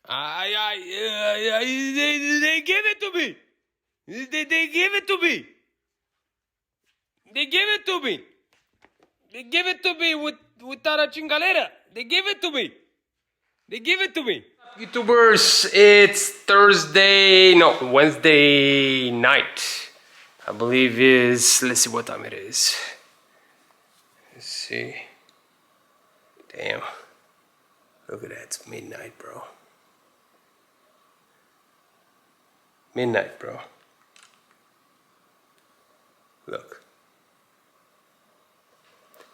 They give it to me. They give it to me. They give it to me. They give it to me without a chingalera. They give it to me. They give it to me. YouTubers, it's Wednesday night. I believe is, let's see what time it is. Let's see. Damn. Look at that, it's midnight, bro. Midnight, bro. Look.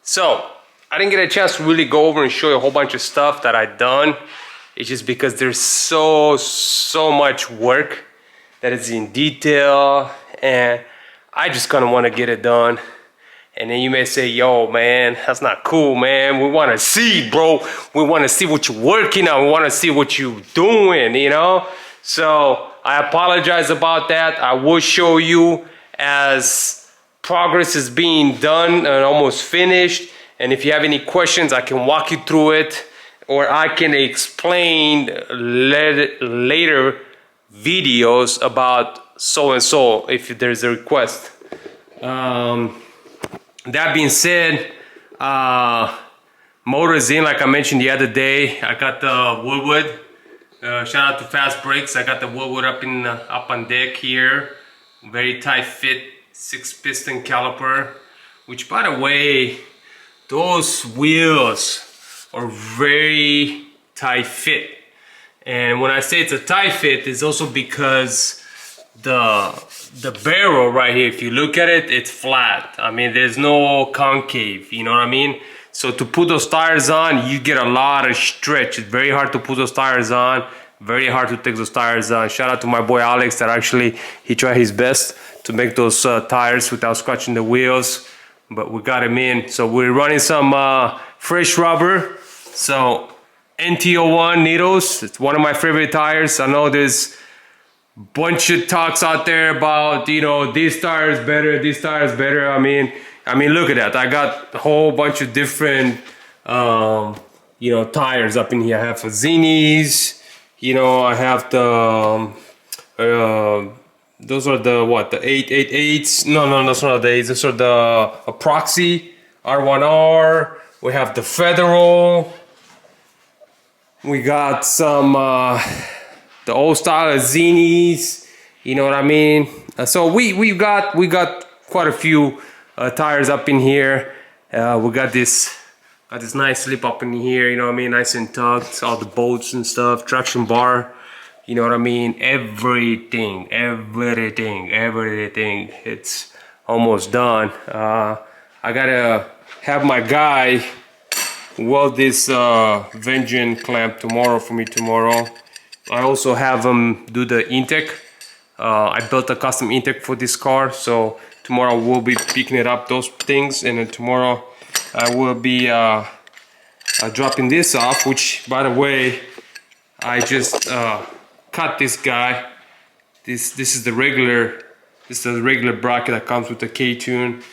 So, I didn't get a chance to really go over and show you a whole bunch of stuff that I've done. It's just because there's so much work that is in detail, and I just kind of want to get it done. And then you may say, yo, man, that's not cool, man. We want to see, bro. We want to see what you're working on. We want to see what you're doing, you know? So I apologize about that. I will show you as progress is being done and almost finished. And if you have any questions, I can walk you through it, or I can explain later videos about so-and-so if there's a request. That being said, motors in, like I mentioned the other day. I got the Woodwood. Shout out to Fast Brakes. I got the Woodwood up on deck here. Very tight fit, 6-piston caliper. Which, by the way, those wheels are very tight fit. And when I say it's a tight fit, it's also because the barrel right here, if you look at it, it's flat. I mean, there's no concave, you know what I mean? So to put those tires on, you get a lot of stretch. It's very hard to put those tires on, very hard to take those tires on. Shout out to my boy Alex that actually, he tried his best to make those tires without scratching the wheels, but we got him in. So we're running some fresh rubber. So NT01 needles, it's one of my favorite tires. I know there's bunch of talks out there about, you know, these tires better, these tires better. I mean, look at that. I got a whole bunch of different, you know, tires up in here. I have for Zinis, you know, I have the, those are the, what, the 888s? No, that's not the 8s. Those are the Proxy R1R. We have the Federal. We got some, the old style of Zinis, you know what I mean? So we got quite a few tires up in here. We got this nice slip up in here, you know what I mean? Nice and tucked, all the bolts and stuff, traction bar, you know what I mean? Everything. It's almost done. I gotta have my guy weld this Vengeance clamp tomorrow for me tomorrow. I also have him do the intake. I built a custom intake for this car, so tomorrow we'll be picking it up, those things, and then tomorrow I will be dropping this off, which, by the way, I just cut this guy. This is the regular bracket that comes with the K20,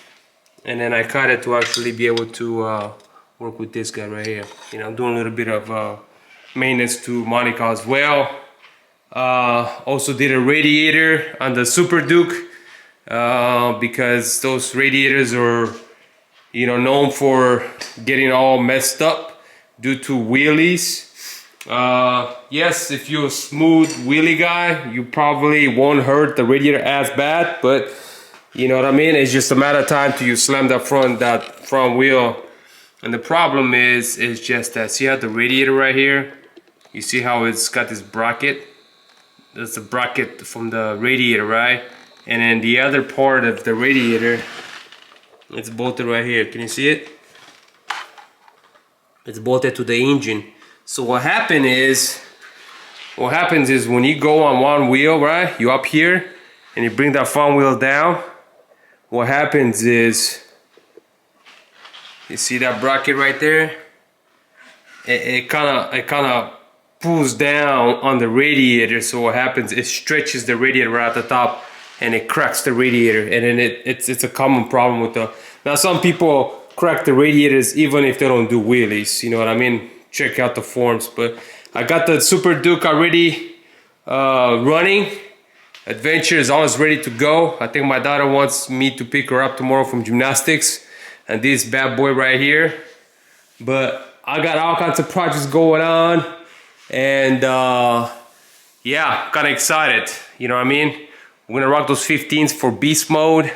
and then I cut it to actually be able to work with this guy right here. You know, I'm doing a little bit of maintenance to Monica as well. Also did a radiator on the Super Duke because those radiators are, you know, known for getting all messed up due to wheelies. Yes, if you're a smooth wheelie guy, you probably won't hurt the radiator as bad, but you know what I mean? It's just a matter of time till you slam that front wheel. And the problem is just that, see how the radiator right here, you see how it's got this bracket? That's the bracket from the radiator, right? And then the other part of the radiator, it's bolted right here. Can you see it? It's bolted to the engine. So what happens is when you go on one wheel, right? You up here and you bring that front wheel down. What happens is, you see that bracket right there? It kind of pulls down on the radiator. So what happens? It stretches the radiator right at the top, and it cracks the radiator. And then it's a common problem with the. Now some people crack the radiators even if they don't do wheelies. You know what I mean? Check out the forms. But I got the Super Duke already running. Adventure is always ready to go. I think my daughter wants me to pick her up tomorrow from gymnastics. And this bad boy right here. But I got all kinds of projects going on. And yeah, kind of excited. You know what I mean? We're gonna rock those 15s for beast mode.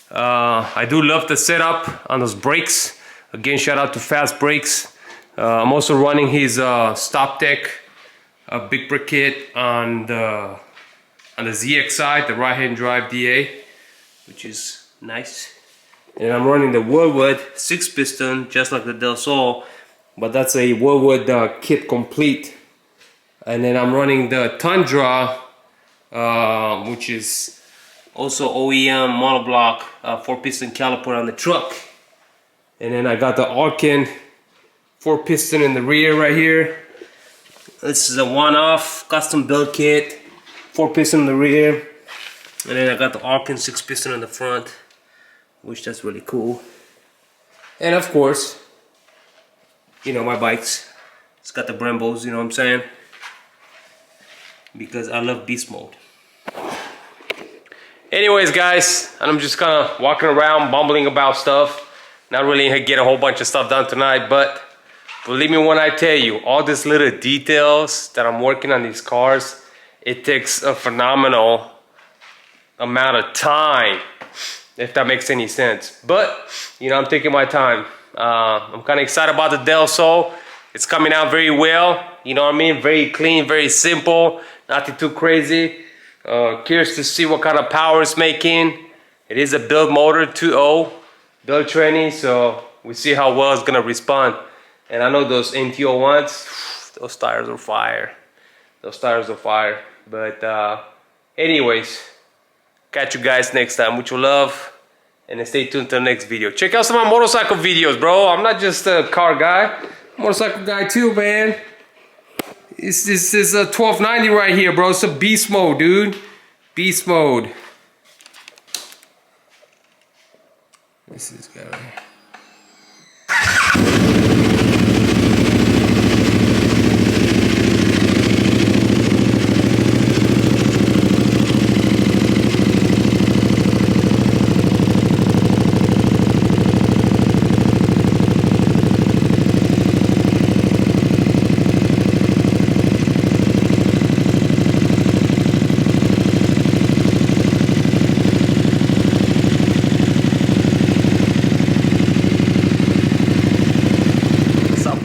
I do love the setup on those brakes. Again, shout out to Fast Brakes. I'm also running his Stop Tech big brake kit on the ZX side, the right-hand drive DA, which is nice. And I'm running the Woodwood 6-piston, just like the Del Sol, but that's a Woodwood kit complete. And then I'm running the Tundra, which is also OEM monoblock 4-piston caliper on the truck. And then I got the Alkin 4-piston in the rear right here. This is a one-off custom build kit, 4-piston in the rear. And then I got the Alkin 6-piston in the front, which that's really cool. And of course, you know, my bikes. It's got the Brembos, you know what I'm saying? Because I love beast mode. Anyways, guys, I'm just kind of walking around, bumbling about stuff. Not really get a whole bunch of stuff done tonight, but believe me when I tell you, all these little details that I'm working on these cars, it takes a phenomenal amount of time, if that makes any sense. But, you know, I'm taking my time. I'm kind of excited about the Del Sol. It's coming out very well, you know what I mean? Very clean, very simple, nothing too crazy. Curious to see what kind of power it's making. It is a build motor 2.0, build training, so we see how well it's gonna respond. And I know those NT01s, those tires are fire. Those tires are fire. But anyways, catch you guys next time. Mucho love. And stay tuned to the next video. Check out some of my motorcycle videos, bro. I'm not just a car guy. Motorcycle guy too, man. This is a 1290 right here, bro. It's a beast mode, dude. Beast mode. This is guy right here.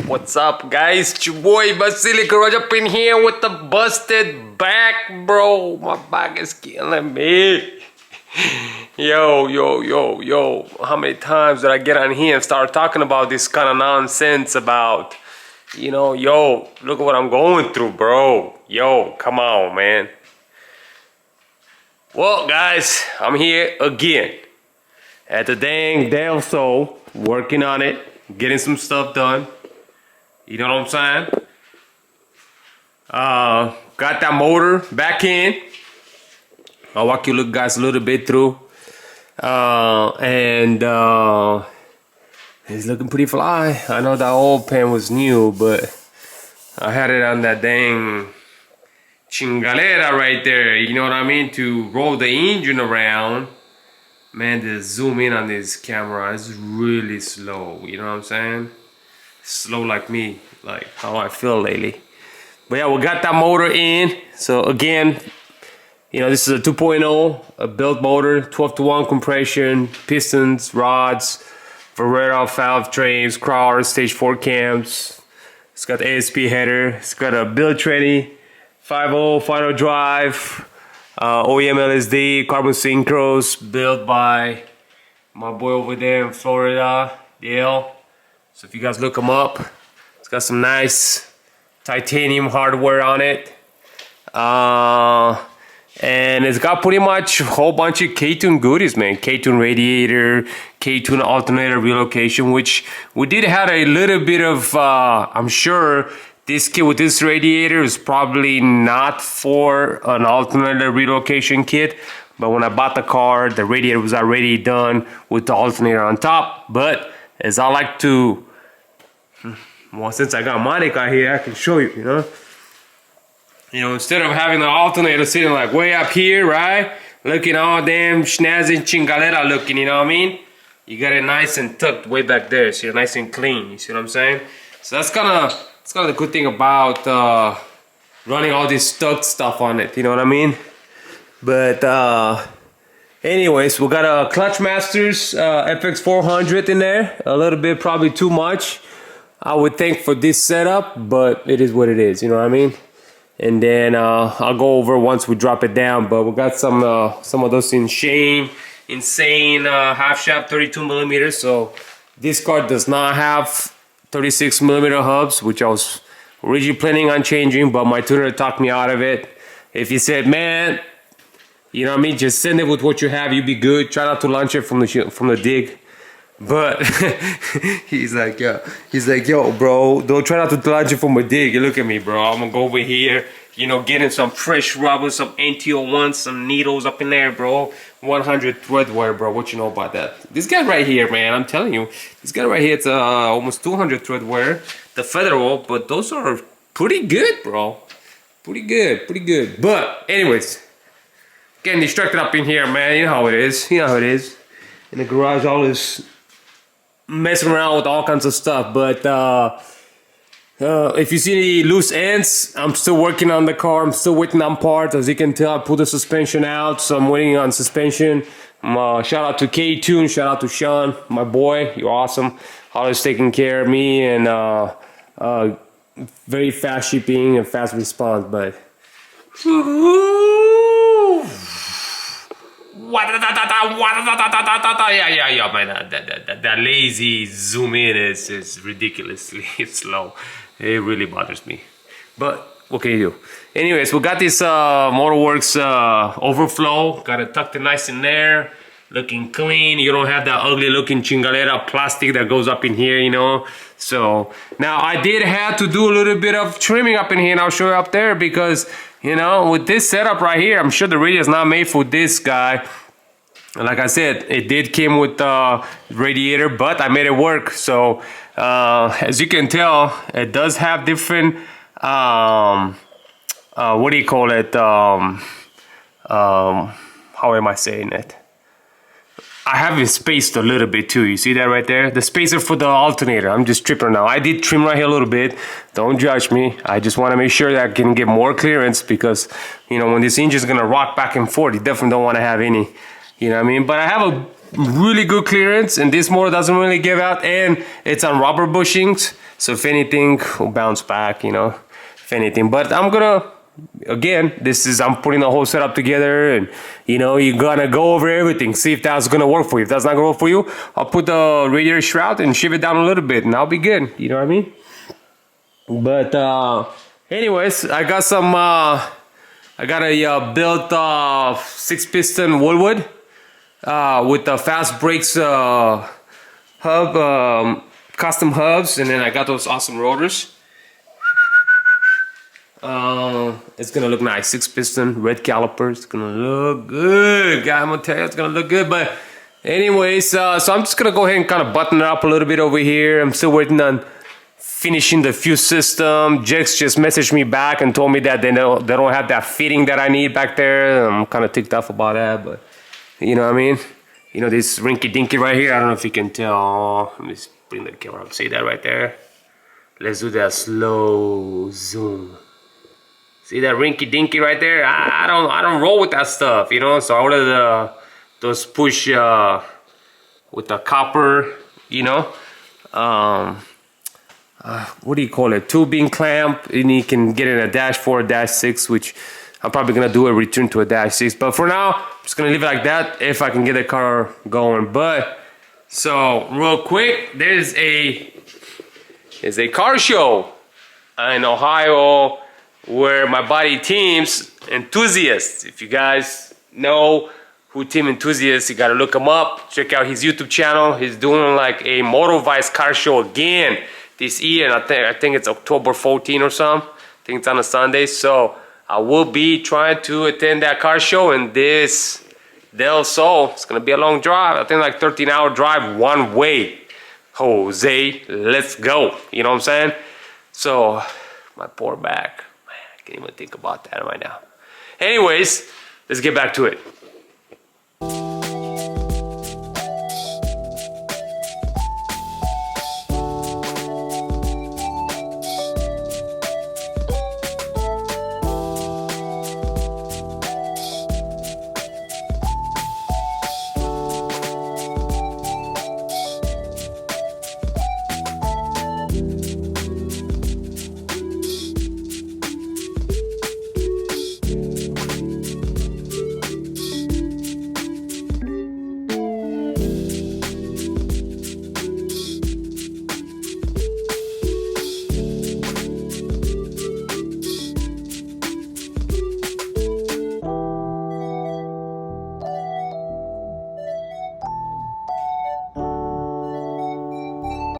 What's up, guys? It's your boy Basilica right up in here with the busted back, bro. My back is killing me. Yo. How many times did I get on here and start talking about this kind of nonsense about, you know, yo, look at what I'm going through, bro. Yo, come on, man. Well, guys, I'm here again at the dang Del Sol, working on it, getting some stuff done. You know what I'm saying? Got that motor back in. I'll walk you guys a little bit through. It's looking pretty fly. I know that old pen was new, but I had it on that dang chingalera right there. You know what I mean? To roll the engine around. Man, to zoom in on this camera is really slow. You know what I'm saying? Slow like me, like how I feel lately. But yeah, we got that motor in. So again, you know, this is a 2.0, a built motor, 12-to-1 compression, pistons, rods, Ferrero valve trains, crawlers, stage 4 cams. It's got the ASP header. It's got a build training, 5.0 final drive, OEM LSD, carbon synchros, built by my boy over there in Florida, Dale. So if you guys look them up, it's got some nice titanium hardware on it. And it's got pretty much a whole bunch of K20 goodies, man. K20 radiator, K20 alternator relocation, which we did have a little bit of, I'm sure this kit with this radiator is probably not for an alternator relocation kit. But when I bought the car, the radiator was already done with the alternator on top. But as I like to, well, since I got Monica here, I can show you, you know. You know, instead of having the alternator sitting like way up here, right? Looking all damn snazzy chingalera looking, you know what I mean? You got it nice and tucked way back there, so you're nice and clean, you see what I'm saying? So that's kind of the good thing about running all this stuck stuff on it, you know what I mean? But anyways, we got a Clutch Masters FX400 in there. A little bit, probably too much, I would think, for this setup, but it is what it is, you know what I mean? And then I'll go over once we drop it down. But we got some of those insane half shaft 32 millimeters. So this car does not have 36 millimeter hubs, which I was originally planning on changing, but my tuner talked me out of it. If he said, man, you know what I mean, just send it with what you have, you'll be good. Try not to launch it from the dig. But he's like, yo, bro, don't try not to launch it from a dig. You look at me, bro. I'm gonna go over here, you know, getting some fresh rubber, some NTO1, some needles up in there, bro. 100 thread wear, bro. What you know about that? This guy right here, man, I'm telling you, this guy right here, it's almost 200 thread wear, the Federal, but those are pretty good, bro. Pretty good. But anyways, getting distracted up in here, man. You know how it is. In the garage, all this messing around with all kinds of stuff. But if you see any loose ends, I'm still working on the car. I'm still waiting on parts. As you can tell, I pulled the suspension out, so I'm waiting on suspension. Shout out to K20, shout out to Sean, my boy. You're awesome. Always taking care of me, and very fast shipping and fast response. But yeah, man, that lazy zoom in is ridiculously slow. It really bothers me. But what can you do? Anyways, we got this Motorworks overflow. Got it tucked in nice in there. Looking clean. You don't have that ugly looking chingalera plastic that goes up in here, you know. So now I did have to do a little bit of trimming up in here, and I'll show you up there, because, you know, with this setup right here, I'm sure the radio is not made for this guy. Like I said, it did came with radiator, but I made it work. So as you can tell, it does have different what do you call it, how am I saying it? I have it spaced a little bit too. You see that right there? The spacer for the alternator. I'm just tripping now. I did trim right here a little bit. Don't judge me. I just want to make sure that I can get more clearance, because, you know, when this engine is going to rock back and forth, you definitely don't want to have any, you know what I mean? But I have a really good clearance, and this motor doesn't really give out, and it's on rubber bushings. So if anything, will bounce back, you know, if anything. But I'm going to, again, I'm putting the whole setup together, and, you know, you're gonna go over everything, see if that's gonna work for you. If that's not gonna work for you, I'll put the radiator shroud and shift it down a little bit, and I'll be good, you know what I mean? But anyways, I got some I got a built 6-piston Woolwood with the fast brakes hub, custom hubs, and then I got those awesome rotors. It's gonna look nice. 6-piston, red calipers. It's gonna look good. God, I'm gonna tell you, it's gonna look good. But anyways, so I'm just gonna go ahead and kind of button it up a little bit over here. I'm still waiting on finishing the fuse system. Jex just messaged me back and told me that they don't have that fitting that I need back there. I'm kind of ticked off about that, but you know what I mean? You know, this rinky dinky right here. I don't know if you can tell. Let me just bring the camera up. See that right there? Let's do that slow zoom. See that rinky dinky right there? I don't roll with that stuff, you know. So I ordered those push with the copper, you know. What do you call it? Tubing clamp, and you can get it in a -4, -6, which I'm probably gonna do a return to a -6. But for now, I'm just gonna leave it like that if I can get the car going. But so real quick, there's a car show in Ohio, where my buddy Team's Enthusiast. If you guys know who Team Enthusiast, you gotta look him up. Check out his YouTube channel. He's doing like a Motovice car show again this year, and I think it's October 14 or something. I think it's on a Sunday. So I will be trying to attend that car show in this Del Sol. It's gonna be a long drive. I think like 13-hour drive one way. Jose, let's go. You know what I'm saying? So my poor back. can't even think about that right now. Anyways, let's get back to it.